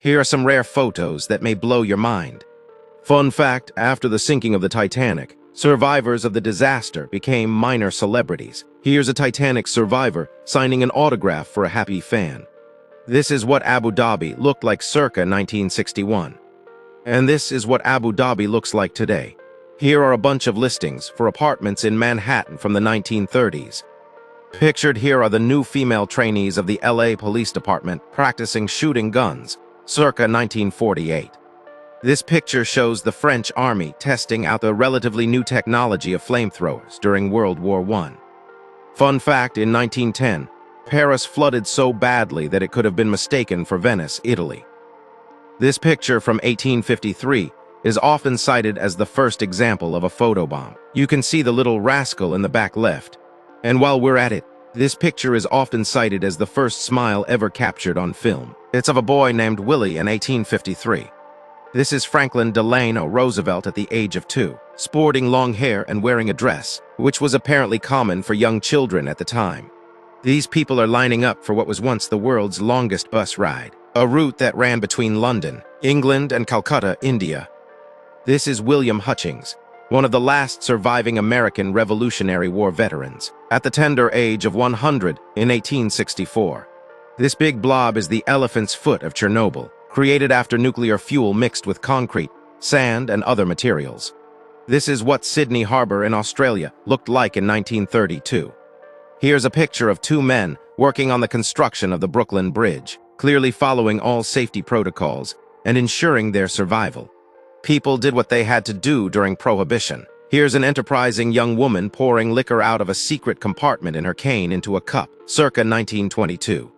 Here are some rare photos that may blow your mind. Fun fact, after the sinking of the Titanic, survivors of the disaster became minor celebrities. Here's a Titanic survivor signing an autograph for a happy fan. This is what Abu Dhabi looked like circa 1961. And this is what Abu Dhabi looks like today. Here are a bunch of listings for apartments in Manhattan from the 1930s. Pictured here are the new female trainees of the LA Police Department practicing shooting guns, circa 1948. This picture shows the French army testing out the relatively new technology of flamethrowers during World War I. Fun fact, in 1910, Paris flooded so badly that it could have been mistaken for Venice, Italy. This picture from 1853 is often cited as the first example of a photobomb. You can see the little rascal in the back left. And while we're at it, this picture is often cited as the first smile ever captured on film. It's of a boy named Willie in 1853. This is Franklin Delano Roosevelt at the age of 2, sporting long hair and wearing a dress, which was apparently common for young children at the time. These people are lining up for what was once the world's longest bus ride, a route that ran between London, England, and Calcutta, India. This is William Hutchings, one of the last surviving American Revolutionary War veterans, at the tender age of 100 in 1864. This big blob is the elephant's foot of Chernobyl, created after nuclear fuel mixed with concrete, sand, and other materials. This is what Sydney Harbor in Australia looked like in 1932. Here's a picture of 2 men working on the construction of the Brooklyn Bridge, clearly following all safety protocols and ensuring their survival. People did what they had to do during Prohibition. Here's an enterprising young woman pouring liquor out of a secret compartment in her cane into a cup, circa 1922.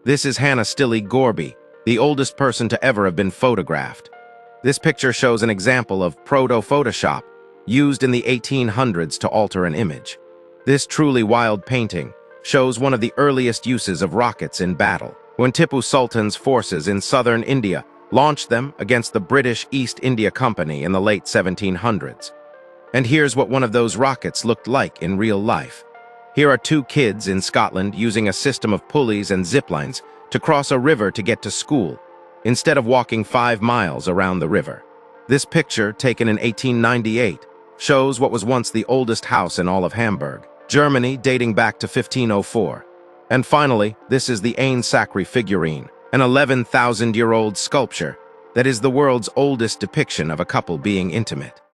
This is Hannah Stilley Gorby, the oldest person to ever have been photographed. This picture shows an example of proto-Photoshop used in the 1800s to alter an image. This truly wild painting shows one of the earliest uses of rockets in battle, when Tipu Sultan's forces in southern India launched them against the British East India Company in the late 1700s. And here's what one of those rockets looked like in real life. Here are 2 kids in Scotland using a system of pulleys and ziplines to cross a river to get to school, instead of walking 5 miles around the river. This picture, taken in 1898, shows what was once the oldest house in all of Hamburg, Germany, dating back to 1504. And finally, this is the Ain Sakri figurine, an 11,000-year-old sculpture that is the world's oldest depiction of a couple being intimate.